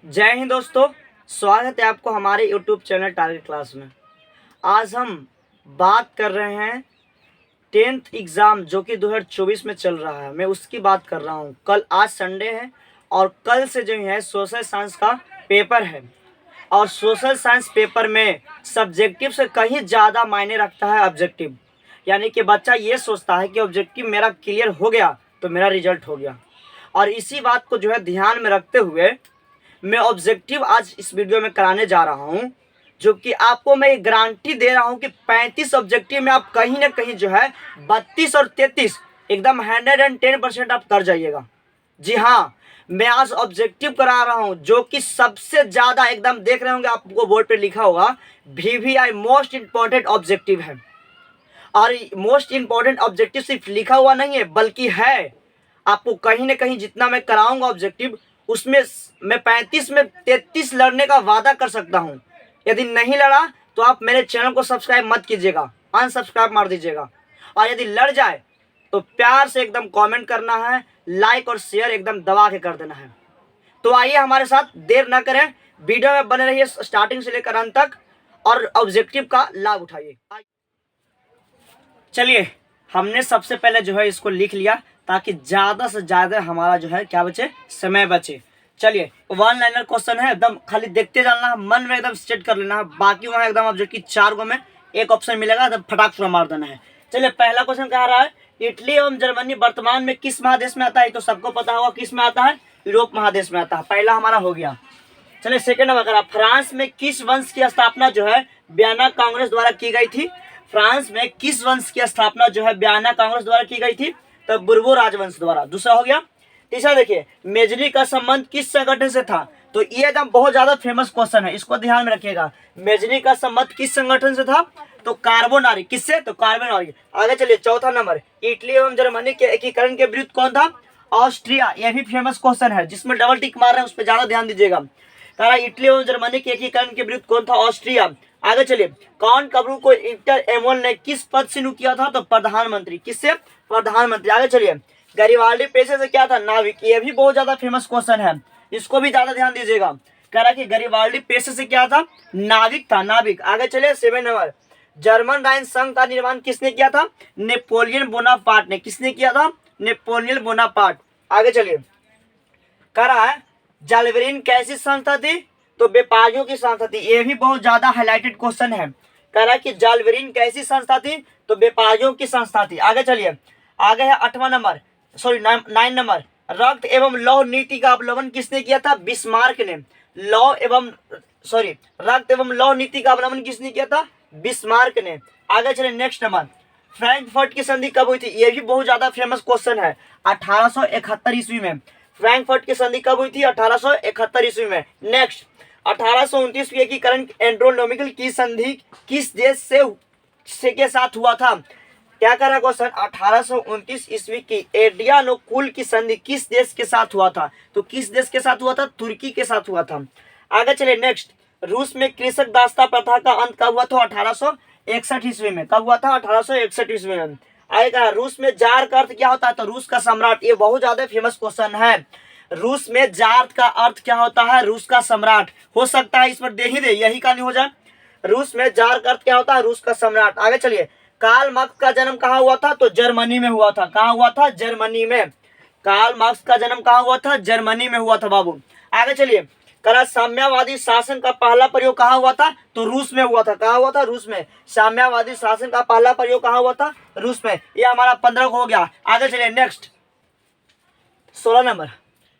जय हिंद दोस्तों, स्वागत है आपको हमारे YouTube चैनल टारगेट क्लास में। आज हम बात कर रहे हैं 10th एग्ज़ाम जो कि 2024 में चल रहा है। मैं उसकी बात कर रहा हूँ। आज संडे है और कल से जो है सोशल साइंस का पेपर है और सोशल साइंस पेपर में सब्जेक्टिव से कहीं ज़्यादा मायने रखता है ऑब्जेक्टिव। यानी कि बच्चा ये सोचता है कि ऑब्जेक्टिव मेरा क्लियर हो गया तो मेरा रिजल्ट हो गया, और इसी बात को जो है ध्यान में रखते हुए मैं ऑब्जेक्टिव आज इस वीडियो में कराने जा रहा हूं, जो कि आपको मैं गारंटी दे रहा हूं कि 35 ऑब्जेक्टिव में आप कहीं ना कहीं जो है 32 और 33 एकदम 110% आप कर जाइएगा। जी हाँ, मैं आज ऑब्जेक्टिव करा रहा हूं जो कि सबसे ज़्यादा एकदम देख रहे होंगे, आपको बोर्ड पे लिखा होगा VVI मोस्ट इंपॉर्टेंट ऑब्जेक्टिव है। और मोस्ट इंपॉर्टेंट ऑब्जेक्टिव सिर्फ लिखा हुआ नहीं है बल्कि है। आपको कहीं ना कहीं जितना मैं कराऊंगा ऑब्जेक्टिव उसमें मैं 35 में 33 लड़ने का वादा कर सकता हूं। यदि नहीं लड़ा तो आप मेरे चैनल को सब्सक्राइब मत कीजिएगा, अनसब्सक्राइब मार दीजिएगा। और यदि लड़ जाए तो प्यार से एकदम कमेंट करना है, लाइक और शेयर एकदम दबा के कर देना है। तो आइए हमारे साथ, देर ना करें, वीडियो में बने रहिए स्टार्टिंग से लेकर अंत तक और ऑब्जेक्टिव का लाभ उठाइए। चलिए, हमने सबसे पहले जो है इसको लिख लिया ताकि ज़्यादा से ज़्यादा हमारा जो है क्या बचे, समय बचे। चलिए, वन लाइनर क्वेश्चन है, एकदम खाली देखते जाना है, मन में एकदम सेट कर लेना है। बाकी वहाँ एकदम ऑब्जेक्टिव 4 गो में एक ऑप्शन मिलेगा, तब फटाक से मार देना है। चलिए, पहला क्वेश्चन कह रहा है इटली एवं जर्मनी वर्तमान में किस महादेश में आता है। तो सबको पता होगा किस में आता है, यूरोप महादेश में आता है। पहला हमारा हो गया। चलिए, सेकेंड नंबर करा, फ्रांस में किस वंश की स्थापना जो है वियना कांग्रेस द्वारा की गई थी। फ्रांस में किस वंश की स्थापना जो है वियना कांग्रेस द्वारा की गई थी। तो बुर्बो राजवंश द्वारा। दूसरा हो गया। तीसरा देखिए, मेजनी का संबंध किस संगठन से था। तो ये एकदम बहुत ज्यादा फेमस क्वेश्चन है, इसको ध्यान में रखिएगा। मेजनी का संबंध किस संगठन से था। तो कार्बोनारी। किससे, तो कार्बोनारी। आगे चलिए, चौथा नंबर, इटली एवं जर्मनी के एकीकरण के विरुद्ध कौन था। ऑस्ट्रिया। यह भी फेमस क्वेश्चन है, जिसमें डबल टिक मार रहे हैं उस पर ज्यादा ध्यान दीजिएगा। इटली और जर्मनी के एकीकरण के विरुद्ध कौन था, ऑस्ट्रिया। आगे चलिए, कौन कब्रू को इंटर एमोल ने किस पद से नियुक्त किया था। तो प्रधानमंत्री। किससे, प्रधानमंत्री। आगे चलिए, गरिबाल्डी पेशे से क्या था, नाविक। ये भी बहुत ज्यादा फेमस क्वेश्चन है, इसको भी ज्यादा ध्यान दीजिएगा। कह रहा कि गरिबाल्डी पेशे से क्या था, नाविक था, नाविक। आगे चलिए, 7 नंबर, जर्मन राइन संघ का निर्माण किसने किया था। नेपोलियन बोनापार्ट ने। किसने किया था, नेपोलियन बोनापार्ट। आगे चलिए, कह रहा है जालवेरिन कैसी संस्था थी। तो व्यापारियों की संस्था थी। ये भी बहुत ज्यादा हाईलाइटेड क्वेश्चन है। कह रहा है कि जालवेरिन कैसी संस्था थी। तो व्यापारियों की संस्था थी। आगे चलिए, आगे है 8वां नंबर, सॉरी 9 नंबर, रक्त एवं लौह नीति का अवलंबन किसने किया था, बिस्मार्क ने। रक्त एवं लौह नीति का अवलंबन किसने किया था, बिस्मार्क ने। आगे चलिए, नेक्स्ट नंबर, फ्रैंकफर्ट की संधि कब हुई थी। ये भी बहुत ज्यादा फेमस क्वेश्चन है, 1871 ईस्वी में। फ्रैंकफर्ट की संधि कब हुई थी, 1871 ईस्वी में। नेक्स्ट, 1829 की एकीकरण एंड्रोनोमिकल की संधि किस देश से के साथ हुआ था। क्या कर रहा क्वेश्चन, 1829 ईस्वी की एड्रियानोकुल की संधि किस देश के साथ हुआ था। तो किस देश के साथ हुआ था, तुर्की के साथ हुआ था। आगे चले, नेक्स्ट, रूस में कृषक दासता प्रथा का अंत कब हुआ था, 1861 ईस्वी में। कब हुआ था, 1861 ईस्वी में। आगे कहा, रूस में जार का अर्थ क्या होता है। तो रूस का सम्राट। ये बहुत ज्यादा फेमस क्वेश्चन है। रूस में जार का अर्थ क्या होता है, रूस का सम्राट। हो सकता है इस पर दे ही दे, यही का नहीं हो जाए। रूस में जार का अर्थ क्या होता है, रूस का सम्राट। आगे चलिए, कार्ल मार्क्स का जन्म कहाँ हुआ था। तो जर्मनी में हुआ था। कहाँ हुआ था, जर्मनी में। कार्ल मार्क्स का जन्म कहाँ हुआ था, जर्मनी में हुआ था बाबू। आगे चलिए, करा साम्यवादी शासन का पहला प्रयोग कहाँ हुआ था। तो रूस में हुआ था। कहाँ हुआ था, रूस में। साम्यवादी शासन का पहला प्रयोग कहाँ हुआ था, रूस में। ये हमारा 15 हो गया। आगे चलिए, नेक्स्ट 16 नंबर,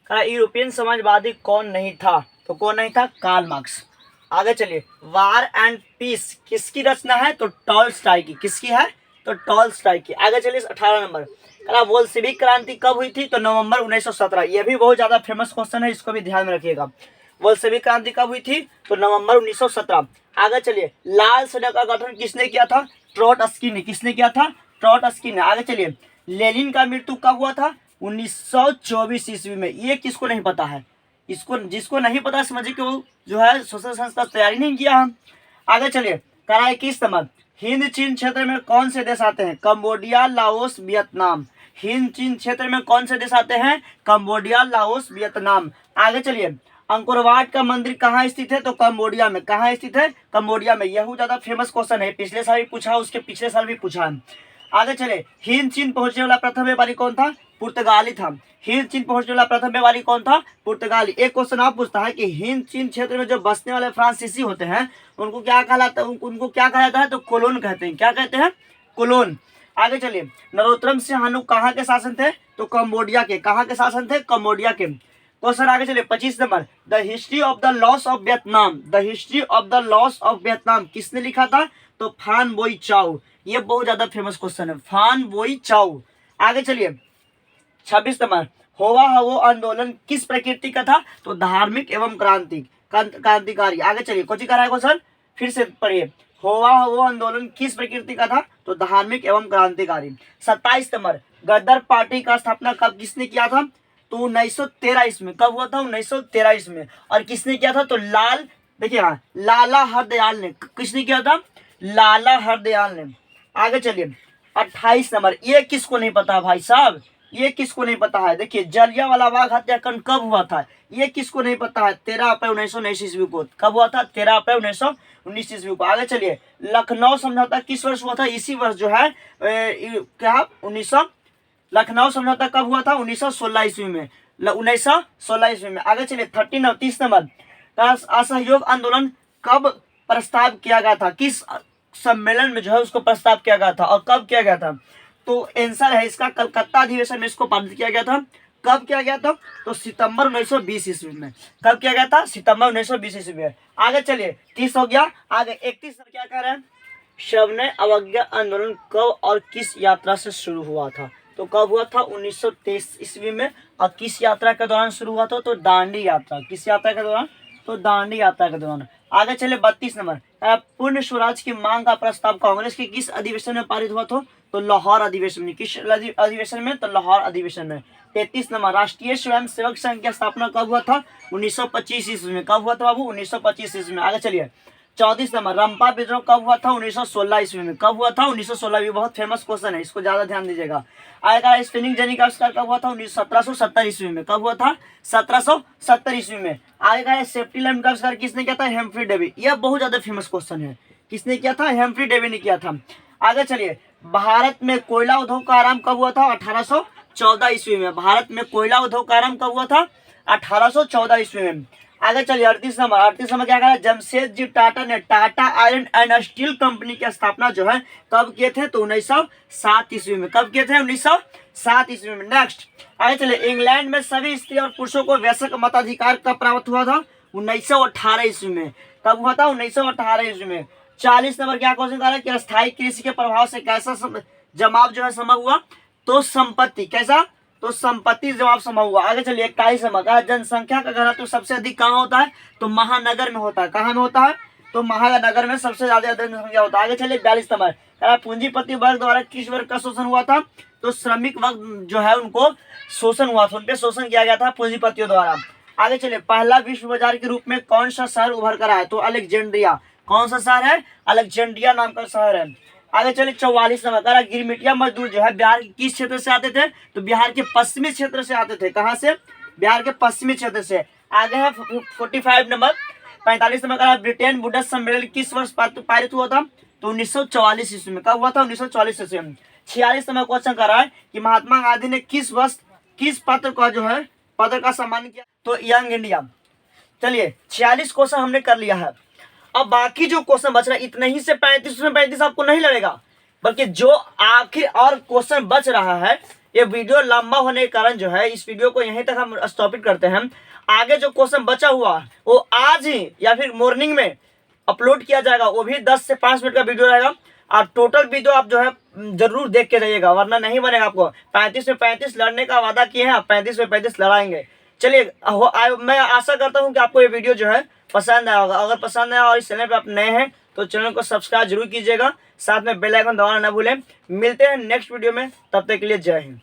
करा यूरोपियन समाजवादी कौन नहीं था। तो कौन नहीं था, कार्ल मार्क्स। आगे चलिए, वार एंड पीस किसकी रचना है। तो टॉलस्टॉय की। किसकी है, तो टॉलस्टॉय की। आगे चलिए, 18 नंबर, करा बोल्शेविक क्रांति कब हुई थी। तो नवंबर 1917। यह भी बहुत ज्यादा फेमस क्वेश्चन है, इसको भी ध्यान में रखिएगा। बोल्शेविक क्रांति कब हुई थी, तो नवंबर 1917। आगे चलिए, लाल सेना का गठन किसने किया था, ट्रोट्स्की ने। किसने किया था, ट्रोट्स्की ने। आगे चलिए, लेनिन का मृत्यु कब हुआ था, 1924 ईस्वी में। ये किसको नहीं पता है, इसको जिसको नहीं पता समझिए कि वो जो है सोशल साइंस का तैयारी नहीं किया हम। आगे चलिए, कराए किस समय हिंद चीन क्षेत्र में कौन से देश आते हैं। Cambodia, Laos, Vietnam. हिंद चीन क्षेत्र में कौन से देश आते हैं, कंबोडिया, लाओस, वियतनाम। आगे चलिए, अंकोरवाट का मंदिर कहाँ स्थित है? तो कंबोडिया में। कहाँ स्थित है? कंबोडिया में। यह ज्यादा फेमस क्वेश्चन है, पिछले साल भी पूछा, उसके पिछले साल भी पूछा है। आगे चले, हिंद चीन पहुंचने वाला प्रथम व्यापारी कौन था? पुर्तगाली था। हिंद चीन पहुंचने वाला प्रथम व्यापारी कौन था? पुर्तगाली। एक क्वेश्चन आप पूछता है कि हिंद चीन क्षेत्र में जो बसने वाले फ्रांसीसी होते हैं उनको क्या कहलाता है? उनको क्या कहा जाता है? तो कोलोन कहते हैं। क्या कहते हैं? कोलोन। आगे चलिए, नरोत्तम सिंह कहाँ के शासन थे? तो कंबोडिया के। कहाँ के शासन थे? कंबोडिया के। क्वेश्चन आगे चलिए, 25 number, the history of the loss of Vietnam. The history of the loss of Vietnam किसने लिखा था? तो फान बोई चाओ। ये बहुत ज्यादा फेमस क्वेश्चन है, फान बोई चाओ। आगे चलिए, 26 नंबर, होवा हवो आंदोलन किस प्रकृति का था? तो धार्मिक एवं क्रांतिकारी। आगे चलिए, कौन सी कर रहा है क्वेश्चन? फिर से पढ़िए, होवा हवो आंदोलन किस प्रकृति का था? तो धार्मिक एवं क्रांतिकारी। 27 नंबर, गदर पार्टी का स्थापना कब किसने किया था? तो 1913 ईस्वी। कब हुआ था? 1913 ईस्वी। और किसने किया था? तो देखिए हाँ, लाला हरदयाल ने। किसने किया था? लाला हरदयाल ने। आगे चलिए, 28 नंबर, ये किसको नहीं पता भाई साहब? ये किसको नहीं पता है? देखिए, जलियांवाला बाग हत्याकांड कब हुआ था? ये किसको नहीं पता है? 13 अप्रैल 1919 ईस्वी को। कब हुआ था? 13 अप्रैल 1919 ईस्वी को। आगे चलिए, लखनऊ समझौता किस वर्ष हुआ था? इसी वर्ष जो है क्या 1900 लखनऊ समझौता कब हुआ था? 1916 ईस्वी में। 1916 ईस्वी में। आगे चलिए, 30 नंबर, असहयोग आंदोलन कब प्रस्ताव किया गया था? किस सम्मेलन में जो है उसको प्रस्ताव किया गया था और कब किया गया था? तो आंसर है इसका, कलकत्ता अधिवेशन में इसको पारित किया गया था। कब किया गया था? तो सितंबर 1920 ईस्वी में। कब किया गया था? सितंबर 1920 ईस्वी में। आगे चलिए, 30 हो गया। आगे 31 क्या कह रहे हैं? सविनय अवज्ञा आंदोलन कब और किस यात्रा से शुरू हुआ था? तो कब हुआ था? 1923 ईस्वी में। और किस यात्रा के दौरान शुरू हुआ था? तो दांडी यात्रा। किस यात्रा के दौरान? तो दांडी यात्रा के दौरान। आगे चले, 32 नंबर, पूर्ण स्वराज की मांग का प्रस्ताव कांग्रेस के किस अधिवेशन में पारित हुआ था? तो लाहौर अधिवेशन में। किस अधिवेशन में? तो लाहौर अधिवेशन में। 33 नंबर, राष्ट्रीय स्वयंसेवक संघ की स्थापना कब हुआ था? 1925 ईस्वी में। कब हुआ था बाबू? 1925 ईस्वी में। आगे चलिए, 34 नंबर, रंपा विद्रोह कब हुआ था? 1916 ईस्वी में। कब हुआ था? 1916। भी बहुत फेमस क्वेश्चन है, इसको ज्यादा ध्यान दीजिएगा। आएगा, स्पिनिंग जेनी का आविष्कार कब हुआ था? 1770 ईस्वी में। कब हुआ था? 1770 ईस्वी में। आएगा, सेफ्टी लैंप का आविष्कार किसने किया था? Humphrey Davy. यह बहुत ज्यादा फेमस क्वेश्चन है। किसने किया था? हेम्फ्री डेवी ने किया था। आगे चलिए, भारत में कोयला उद्योग का आरंभ कब हुआ था? 1814 ईस्वी में। भारत में कोयला उद्योग का आरंभ कब हुआ था? 1814 ईस्वी में। आगे चलिए, 38 नंबर क्या कहा? जमशेदजी टाटा ने Tata iron and steel company की स्थापना जो है कब किए थे? तो 1907 ईस्वी में। कब किए थे? 1907 ईस्वी में। नेक्स्ट, आगे चलिए, इंग्लैंड में सभी स्त्री और पुरुषों को वयस्क मताधिकार कब प्राप्त हुआ था? 1918 ईस्वी में। कब हुआ था? 1918 ईस्वी में। 40 नंबर क्या क्वेश्चन कह रहा है कि स्थायी कृषि के प्रभाव से कैसा जमाव जो है संभव हुआ? तो संपत्ति। कैसा? तो संपत्ति जवाब संभव हुआ। आगे चलिए, 41 नंबर का जनसंख्या का घनत्व सबसे अधिक कहाँ होता है? तो महानगर में होता है। कहाँ में होता है? तो महानगर में सबसे ज्यादा जनसंख्या होता है। आगे चलिए, 42 नंबर, पूंजीपति वर्ग द्वारा किस वर्ग का शोषण हुआ था? तो श्रमिक वर्ग जो है उनको शोषण हुआ था, उनपे शोषण किया गया था पूंजीपतियों द्वारा। आगे चलिए, पहला विश्व बाजार के रूप में कौन सा शहर उभर कर आया? तो अलेक्जेंड्रिया। कौन सा शहर है? अलेक्जेंड्रिया नाम का शहर है। आगे चलिए, 44 नंबर, गिरमिटिया मजदूर जो है बिहार के किस क्षेत्र से आते थे? तो बिहार के पश्चिमी क्षेत्र से आते थे। कहाँ से? बिहार के पश्चिमी क्षेत्र से। आगे है 45 नंबर, 45 नंबर का, ब्रिटेन बुडस सम्मेलन किस वर्ष पारित हुआ था? तो 1944 ईस्वी में। कब हुआ था? 1944 ईस्वी में। 46 नंबर क्वेश्चन कर रहा है कि महात्मा गांधी ने किस वर्ष किस पत्र का जो है पत्र का सम्मान किया? तो यंग इंडिया। चलिए, 46 क्वेश्चन हमने कर लिया है। अब बाकी जो क्वेश्चन बच रहा है, इतने ही से 35 में 35 आपको नहीं लगेगा, बल्कि जो आखिर और क्वेश्चन बच रहा है, ये वीडियो लंबा होने के कारण जो है इस वीडियो को यहीं तक हम स्टॉप करते हैं। आगे जो क्वेश्चन बचा हुआ वो आज ही या फिर मॉर्निंग में अपलोड किया जाएगा, वो भी 10 से 5 मिनट का वीडियो रहेगा। और टोटल वीडियो आप जो है जरूर देख के जाइएगा, वरना नहीं बनेगा। आपको 35 में 35 लड़ने का वादा किए हैं, 35 में 35 लड़ाएंगे। चलिए, मैं आशा करता हूँ कि आपको ये वीडियो जो है पसंद आया होगा। अगर पसंद आया और इस चैनल पे आप नए हैं तो चैनल को सब्सक्राइब जरूर कीजिएगा, साथ में बेल आइकन दबाना ना भूलें। मिलते हैं नेक्स्ट वीडियो में, तब तक के लिए जय हिंद।